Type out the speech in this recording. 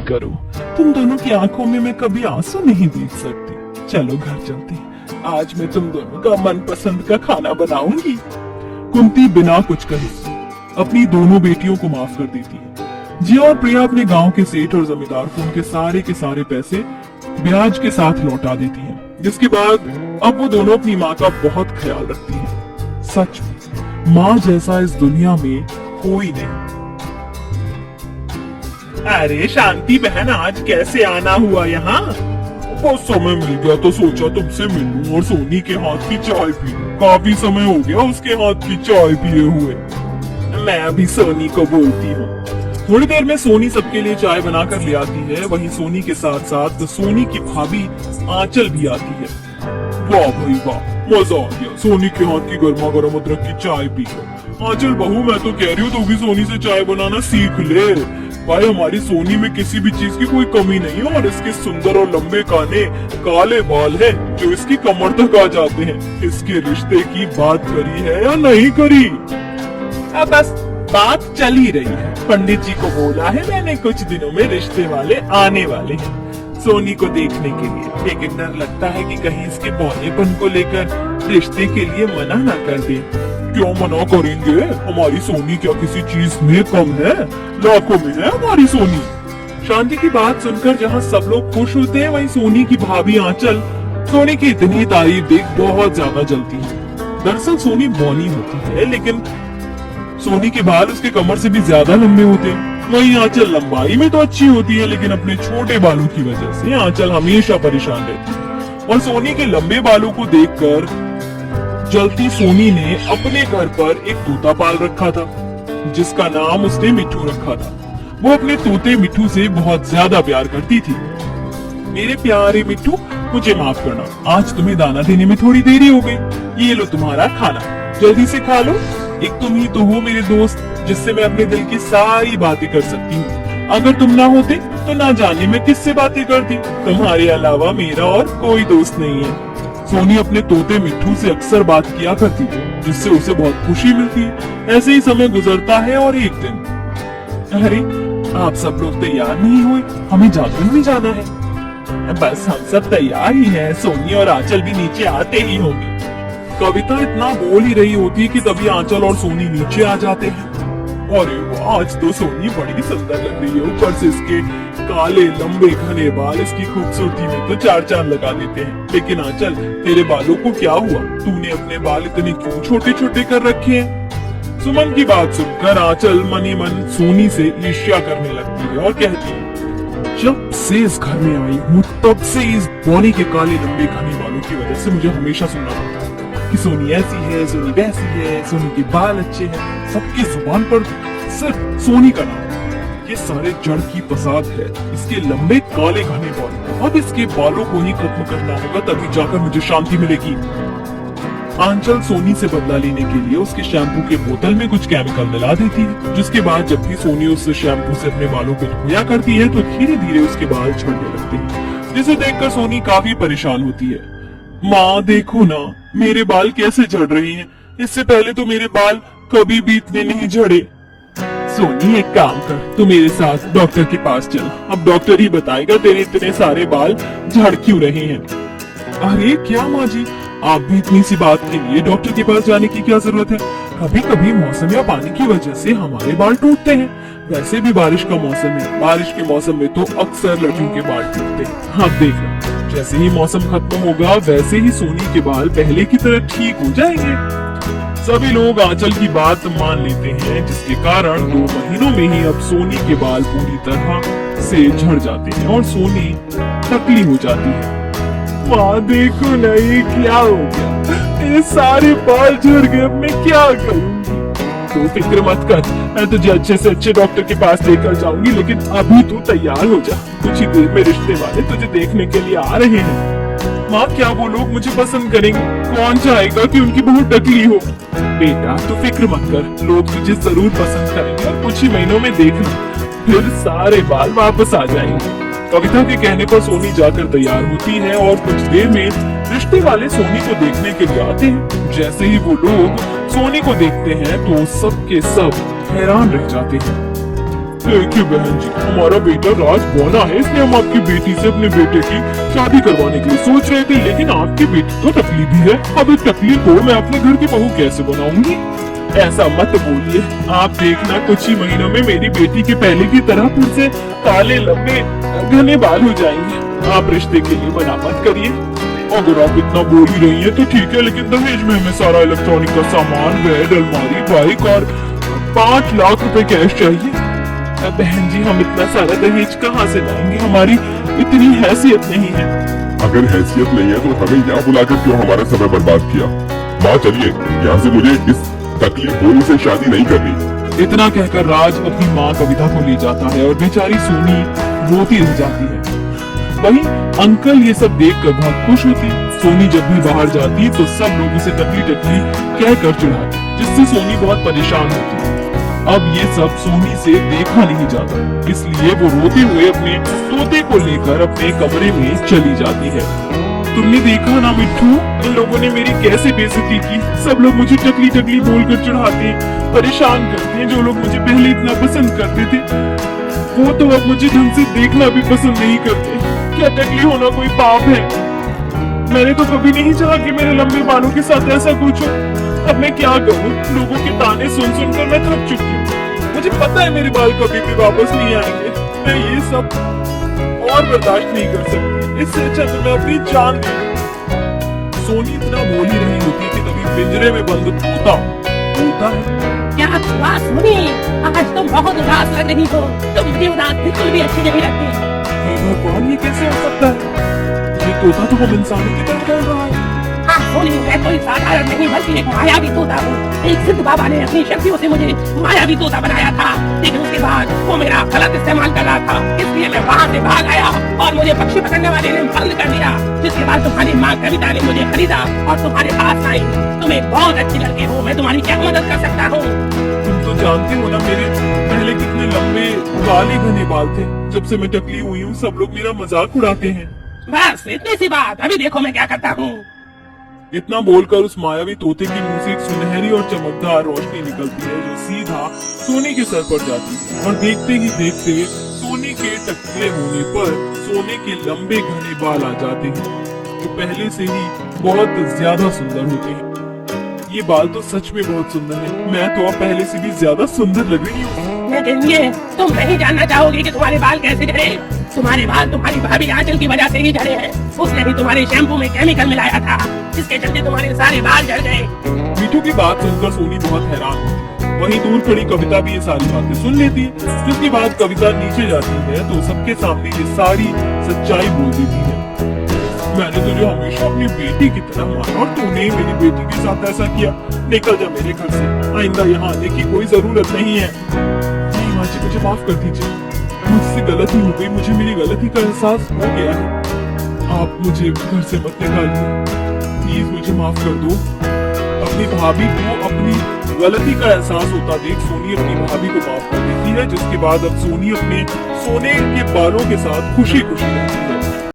करो, तुम दोनों की आंखों में मैं कभी आंसू नहीं देख सकती। चलो घर चलते हैं, आज मैं तुम दोनों का मनपसंद का खाना बनाऊंगी। कुंती बिना कुछ कहे अपनी दोनों बेटियों को माफ कर देती है। जिया और प्रिया अपने गांव के सेठ और जमींदार को उनके सारे के सारे पैसे ब्याज के साथ लौटा देती हैं, जिसके बाद अब वो दोनों अपनी माँ का बहुत ख्याल रखती हैं। सच में माँ जैसा इस दुनिया में कोई नहीं। अरे शांति बहन, आज कैसे आना हुआ यहाँ? बहुत समय मिल गया तो सोचा तुमसे मिलूं और सोनी के हाथ की चाय पीऊं। काफी समय हो गया उसके हाथ की चाय पिए हुए। मैं अभी सोनी को बोलती हूँ। थोड़ी देर में सोनी सबके लिए चाय बनाकर ले आती है। वहीं सोनी के साथ साथ सोनी की भाभी आंचल भी आती है। वाह भाई वाह, मजा आ गया। सोनी के हाथ की गर्मा गर्म अदरक की चाय पी कर। आंचल बहू, मैं तो कह रही हूँ तू भी सोनी से चाय बनाना सीख ले। भाई हमारी सोनी में किसी भी चीज की कोई कमी नहीं है और इसके सुंदर और लंबे काने काले बाल हैं जो इसकी कमर तक आ जाते हैं। इसके रिश्ते की बात करी है या नहीं करी? अब बस बात चल ही रही है। पंडित जी को बोला है मैंने, कुछ दिनों में रिश्ते वाले आने वाले हैं सोनी को देखने के लिए। लेकिन डर लगता है कि कहीं इसके पौधेपन को लेकर रिश्ते के लिए मना ना कर दे। क्यों मना करेंगे? हमारी सोनी क्या किसी चीज में कम है? लाखों में है हमारी सोनी। शांति की बात सुनकर जहाँ सब लोग खुश होते हैं, वहीं सोनी की भाभी आंचल सोनी की इतनी तारीफ देख बहुत ज्यादा जलती है। दरअसल सोनी बौनी होती है, लेकिन सोनी के बाल उसके कमर से भी ज्यादा लंबे होते हैं। वहीं आंचल लंबाई में तो अच्छी होती है, लेकिन अपने छोटे बालों की वजह से आंचल हमेशा परेशान रहती है। और सोनी के लंबे बालों को देखकर जलती सोनी ने अपने घर पर एक तोता पाल रखा था, जिसका नाम उसने मिट्ठू रखा था। वो अपने तोते मिट्ठू से बहुत ज्यादा प्यार करती थी। मेरे प्यारे मिट्ठू, मुझे माफ करना, आज तुम्हें दाना देने में थोड़ी देरी हो गई। ये लो तुम्हारा खाना, जल्दी से खा लो। एक तुम ही तो हो मेरे दोस्त, जिससे मैं अपने दिल की सारी बातें कर सकती हूँ। अगर तुम ना होते तो ना जाने मैं किससे बातें करती। तुम्हारे अलावा मेरा और कोई दोस्त नहीं है। सोनी अपने तोते मिट्ठू से अक्सर बात किया करती थी, जिससे उसे बहुत खुशी मिलती है। ऐसे ही समय गुजरता है और एक दिन, अरे आप सब लोग तैयार नहीं हुए, हमें जागरण में जाना है। बस हम सब तैयार ही हैं, सोनी और आंचल भी नीचे आते ही होंगे। कविता इतना बोल ही रही होती है कि तभी आंचल और सोनी नीचे आ जाते हैं। अरे वाह, आज तो सोनी बड़ी सुंदर लग रही है। ऊपर से इसके काले लंबे घने बाल इसकी खूबसूरती में तो चार चांद लगा देते हैं। लेकिन आंचल, तेरे बालों को क्या हुआ? तूने अपने बाल इतने क्यों छोटे छोटे कर रखे हैं? सुमन की बात सुनकर आंचल मनी मन सोनी से ईर्ष्या करने लगती है और कहती है, जब से इस घर में आई हूँ तब से इस बॉनी के काले लंबे घने बालों की वजह से मुझे हमेशा सुनना पड़ता है कि सोनी ऐसी है, सोनी वैसी है, सोनी के बाल अच्छे हैं। सबकी जुबान पर सिर्फ सोनी का नाम। ये सारे जड़ की फसाद है, इसके लंबे काले घने बाल। अब इसके बालों को ही खत्म करना होगा, तभी जाकर मुझे शांति मिलेगी। आंचल सोनी से बदला लेने के लिए उसके शैम्पू के बोतल में कुछ केमिकल मिला देती है, जिसके बाद जब भी सोनी उस शैम्पू से अपने बालों को धोया करती है तो धीरे धीरे उसके बाल झड़ने लगते हैं, जिसे देखकर सोनी काफी परेशान होती है। माँ देखो ना, मेरे बाल कैसे झड़ रहे हैं। इससे पहले तो मेरे बाल कभी भी इतने नहीं झड़े। सोनी एक काम कर, तू मेरे साथ डॉक्टर के पास चल। अब डॉक्टर ही बताएगा तेरे इतने सारे बाल झड़ क्यों रहे हैं। अरे क्या माँ जी, आप भी इतनी सी बात के लिए डॉक्टर के पास जाने की क्या जरूरत है? कभी कभी मौसम या पानी की वजह से हमारे बाल टूटते हैं। वैसे भी बारिश का मौसम है, बारिश के मौसम में तो अक्सर लड़कियों के बाल टूटते हैं। आप देखना, जैसे ही मौसम खत्म होगा वैसे ही सोनी के बाल पहले की तरह ठीक हो जाएंगे। सभी लोग आंचल की बात मान लेते हैं, जिसके कारण 2 महीनों में ही अब सोनी के बाल पूरी तरह से झड़ जाते हैं और सोनी टकली हो जाती है। माँ देखो ना, ये क्या हो गया? मेरे सारे बाल झड़ गए, अब मैं क्या करूँगी? तो फिक्र मत कर, मैं तुझे अच्छे से अच्छे डॉक्टर के पास लेकर जाऊंगी। लेकिन अभी तू तैयार हो जा, कुछ ही देर में रिश्ते वाले तुझे देखने के लिए आ रहे हैं। माँ, क्या वो लोग मुझे पसंद करेंगे? कौन चाहेगा कि उनकी बहू टकली हो? बेटा तू फिक्र मत कर, लोग तुझे जरूर पसंद करेंगे और कुछ ही महीनों में देखना, फिर सारे बाल वापस आ जाएंगे। कविता के कहने पर सोनी जाकर तैयार होती है और कुछ देर में रिश्ते वाले सोनी को देखने के लिए आते हैं। जैसे ही वो लोग सोनी को देखते हैं तो सब के सब हैरान रह जाते हैं। देखिए बहन जी, हमारा बेटा राज बौना है, इसलिए हम आपकी बेटी से अपने बेटे की शादी करवाने के लिए सोच रहे थे, लेकिन आपकी बेटी तो टकली भी है। अब इस टकली को मैं अपने घर की बहू कैसे बनाऊंगी? ऐसा मत बोलिए, आप देखना कुछ ही महीनों में मेरी बेटी के पहले की तरह फिर से काले लंबे घने बाल हो जाएंगे। आप रिश्ते के लिए मना मत करिए। अगर आप इतना बोल ही रही हैं तो ठीक है, लेकिन दहेज में हमें सारा इलेक्ट्रॉनिक का सामान, बेड, अलमारी, बाइक और 5 लाख रुपए कैश चाहिए। बहन जी, हम इतना सारा दहेज कहाँ से लाएंगे? हमारी इतनी हैसियत नहीं है। अगर हैसियत नहीं है तो हमें यहाँ बुलाकर क्यों हमारा समय बर्बाद किया? माँ चलिए, यहाँ से मुझे इस तकलीफ भोली से शादी नहीं करनी। इतना कहकर राज अपनी माँ कविता को ले जाता है और बेचारी सोनी रोती रह जाती है। वहीं अंकल ये सब देखकर बहुत खुश होते हैं। सोनी जब भी बाहर जाती तो सब लोग उसे टकली टकली कहकर चिढ़ाते, जिससे सोनी बहुत परेशान होती है। अब ये सब सोनी से देखा नहीं जाता, इसलिए वो रोते हुए अपने तोते को लेकर अपने कमरे में चली जाती है। तुमने देखा ना मिट्ठू, इन लोगों ने मेरी कैसे बेइज्जती की। सब लोग मुझे टकली टकली बोलकर चिढ़ाते हैं, परेशान करते हैं। जो लोग मुझे पहले इतना पसंद करते थे, वो तो अब मुझे ढंग से देखना भी पसंद नहीं करते। क्या टकली होना कोई पाप है? मैंने तो कभी नहीं चाहा कि मेरे लंबे बालों के साथ ऐसा कुछ हो। अब मैं क्या करूं? लोगों के ताने सुन सुनकर मैं थक चुकी हूँ। मुझे पता है मेरे बाल कभी भी वापस नहीं आएंगे। मैं ये सब और बर्दाश्त नहीं कर सकती। इससे अच्छा तो मैं अपनी जान दे दूं। सोनी इतना बोल ही रही होती कि तभी पिंजरे में बंद तोता बोलता है, क्या हुआ सोनी? आज तुम बहुत उदास लग रही हो। तुम मुझे उदास बिल्कुल भी अच्छी नहीं लगती। हे भगवान, ये कैसे हो सकता है? ये तोता तो हम इंसानों की तरह बोल रहा है। हाँ सोनी, मैं कोई साधारण नहीं बल्कि एक मायावी तोता हूँ। एक सिद्ध बाबा ने अपनी शक्तियों से मुझे मायावी तोता बनाया था, लेकिन उसके बाद वो मेरा गलत इस्तेमाल कर रहा था, इसलिए मैं वहाँ से भाग आया और मुझे पक्षी पकड़ने वाले ने बंद कर दिया। जिसके बाद तुम्हारी माँ कविता ने मुझे खरीदा और तुम्हारे पास आई। तुम एक बहुत अच्छी लड़की हो, मैं तुम्हारी क्या मदद कर सकता हूँ? तुम तो जानते हो ना, मेरे पहले कितने लंबे काले घने बाल थे। जब से मैं टकली हुई हूँ, सब लोग मेरा मजाक उड़ाते हैं। बस इतनी सी बात। अभी देखो मैं क्या करता हूँ। इतना बोलकर उस मायावी तोते के मुंह से एक सुनहरी और चमकदार रोशनी निकलती है, जो सीधा सोनी के सर पर जाती है। और देखते ही देखते सोनी के टकले होने पर सोने के लंबे घने बाल आ जाते हैं, जो पहले से ही बहुत ज्यादा सुंदर होते हैं। ये बाल तो सच में बहुत सुंदर है। मैं तो अब पहले से भी ज्यादा सुंदर लग रही हूँ। लेकिन ये तुम नहीं जानना चाहोगे कि तुम्हारे बाल कैसे झड़े। तुम्हारे बाल तुम्हारी भाभी आंचल की वजह से ही झड़े हैं। उसने भी तुम्हारे शैम्पू में केमिकल मिलाया था, जिसके चलते तुम्हारे सारे बाल झड़ गए। मीठू की बात सुनकर सोनी बहुत हैरान होती है। वहीं दूर खड़ी कविता भी ये सारी बातें सुन लेती है, जिसके बाद कविता नीचे जाती है तो सबके सामने ये सारी सच्चाई बोल देती है। मैंने तुझे हमेशा अपनी बेटी की तरह माना और तूने ही मेरी बेटी के साथ ऐसा किया। निकल जा मेरे घर से, आइंदा यहाँ आने की कोई जरूरत नहीं है। नहीं माँ जी, मुझे माफ कर दीजिए, मुझसे गलती हो गई। मुझे मेरी गलती का एहसास हो गया है। आप मुझे घर से मत निकालिए, प्लीज मुझे माफ कर दो। अपनी भाभी को अपनी गलती का एहसास होता देख सोनी अपनी भाभी को माफ कर देती है, जिसके बाद अब सोनी अपने सोने के बालों के साथ खुशी खुशी रहती है।